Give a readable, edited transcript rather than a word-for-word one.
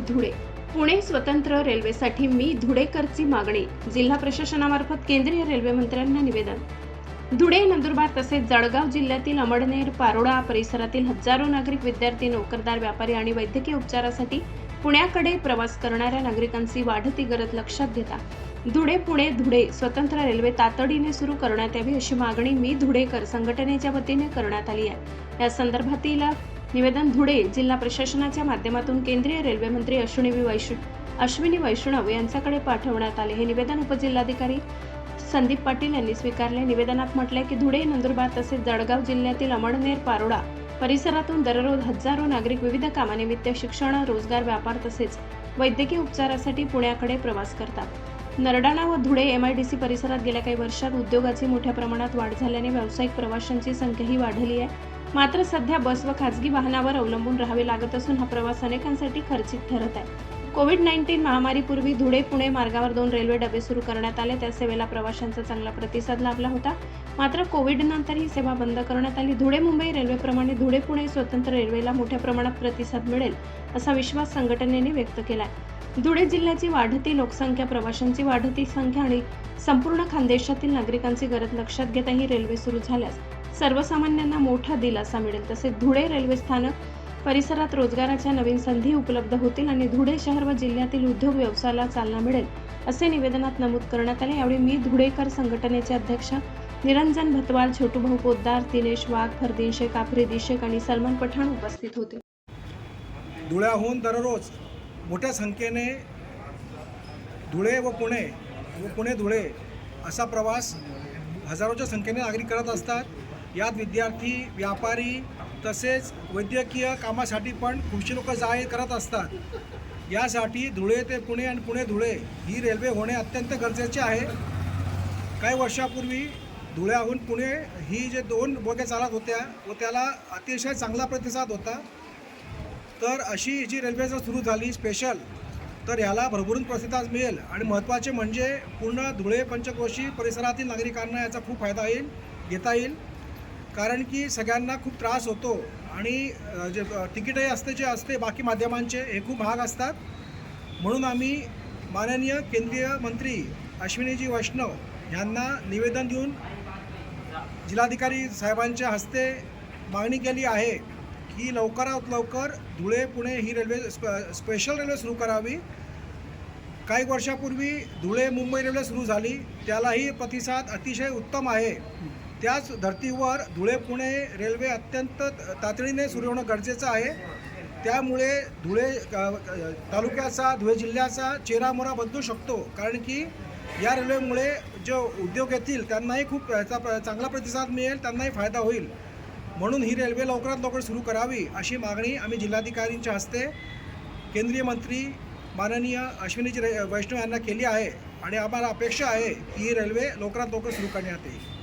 धुळे. पुणे स्वतंत्र रेल्वेसाठी मी धुळेकरची मागणी. जिल्हा प्रशासनामार्फत केंद्रीय रेल्वे मंत्र्यांना निवेदन. धुळे, नंदुरबार तसेच जळगाव जिल्ह्यातील अमळनेर, पारोळा परिसरातील हजारो नागरिक, विद्यार्थी, नोकरदार, व्यापारी आणि वैद्यकीय उपचारासाठी पुण्याकडे प्रवास करणाऱ्या नागरिकांची वाढती गरज लक्षात घेता धुळे स्वतंत्र रेल्वे तातडीने सुरू करण्यात यावी अशी मागणी मी धुळेकर संघटनेच्या वतीने करण्यात आली आहे. या संदर्भातील निवेदन धुळे जिल्हा प्रशासनाच्या माध्यमातून केंद्रीय रेल्वे मंत्री अश्विनी वैष्णव यांच्याकडे पाठवण्यात आले. हे निवेदन उपजिल्हाधिकारी संदीप पाटील यांनी स्वीकारले. निवेदनात म्हटले की धुळे, नंदुरबार तसेच जळगाव जिल्ह्यातील अमळनेर, पारोळा परिसरातून दररोज हजारो नागरिक विविध कामानिमित्त शिक्षण, रोजगार, व्यापार तसेच वैद्यकीय उपचारासाठी पुण्याकडे प्रवास करतात. नरडाणा व धुळे MIDC परिसरात गेल्या काही वर्षात उद्योगाची मोठ्या प्रमाणात वाढ झाल्याने व्यावसायिक प्रवाशांची संख्याही वाढली आहे. मात्र सध्या बस व खासगी वाहनावर अवलंबून राहावे लागत असून हा प्रवास अनेकांसाठी खर्चिक ठरत आहे. कोविड-19 महामारीपूर्वी धुळे-पुणे मार्गावर 2 रेल्वे डबे सुरू करण्यात आले. त्या सेवेला प्रवाशांचा चांगला प्रतिसाद लाभला होता. मात्र कोविडनंतर ही सेवा बंद करण्यात आली. धुळे-मुंबई रेल्वेप्रमाणे धुळे-पुणे स्वतंत्र रेल्वेला मोठ्या प्रमाणात प्रतिसाद मिळेल असा विश्वास संघटनेने व्यक्त केला आहे. धुळे जिल्ह्याची वाढती लोकसंख्या, प्रवाशांची वाढती संख्या आणि संपूर्ण खानदेशातील नागरिकांची गरज लक्षात घेता ही रेल्वे सुरू झाल्यास सर्वसामान्यांना मोठा दिलासा मिळेल. तसेच धुळे रेल्वे स्थानक परिसरात रोजगाराच्या नवीन संधी उपलब्ध होतील आणि धुळे शहर व जिल्ह्यातील उद्योग व्यवसायाला चालना मिळेल असे निवेदनात नमूद करण्यात आले. यावेळी मी धुळेकर संघटनेचे अध्यक्ष निरंजन भतवाल, छोटूभाऊ पोद्दार, दिनेश वाघ, फरदीन शेख, आफ्रिदी शेख आणि सलमान पठाण उपस्थित होते. धुळ्याहून दररोज मोठ्या संख्येने धुळे व पुणे धुळे असा प्रवास हजारोच्या संख्येने नागरिक करत असतात. यात विद्यार्थी, व्यापारी तसेच वैद्यकीय कामासाठी पण खूपशी लोक करत असतात. यासाठी धुळे ते पुणे आणि पुणे धुळे ही रेल्वे होणे अत्यंत गरजेचे आहे. काही वर्षापूर्वी धुळ्याहून पुणे ही जे 2 बोग्या चालत होत्या व त्याला अतिशय चांगला प्रतिसाद होता. तर अशी जी रेल्वे जर सुरू झाली स्पेशल, तर ह्याला भरभरून प्रतिसाद मिळेल आणि महत्त्वाचे म्हणजे पूर्ण धुळे पंचक्रोशी परिसरातील नागरिकांना याचा खूप फायदा घेता येईल. कारण की सगळ्यांना खूप त्रास होतो आणि जे तिकीटही जे असते बाकी माध्यमांचे हे खूप महाग असतात. म्हणून आम्ही माननीय केंद्रीय मंत्री अश्विनीजी वैष्णव यांना निवेदन देऊन जिल्हाधिकारी साहेबांच्या हस्ते मागणी केली आहे की लवकरात लवकर धुळे पुणे ही रेल्वे स्पेशल रेल्वे सुरू करावी. काही वर्षापूर्वी धुळे मुंबई रेल्वे सुरू झाली, त्यालाही प्रतिसाद अतिशय उत्तम आहे. त्याच धर्तीवर धुळे पुणे रेल्वे अत्यंत तातडीने सुरू होणं गरजेचं आहे. त्यामुळे धुळे तालुक्याचा, धुळे जिल्ह्याचा चेहरामोहरा बदलू शकतो. कारण की या रेल्वेमुळे जो उद्योग येतील त्यांनाही खूप याचा चांगला प्रतिसाद मिळेल, त्यांनाही फायदा होईल. म्हणून ही रेल्वे लवकरात लवकर सुरू करावी अशी मागणी आम्ही जिल्हाधिकाऱ्यांच्या हस्ते केंद्रीय मंत्री माननीय अश्विनीजी वैष्णव यांना केली आहे आणि आम्हाला अपेक्षा आहे की ही रेल्वे लवकरात लवकर सुरू करण्यात येईल.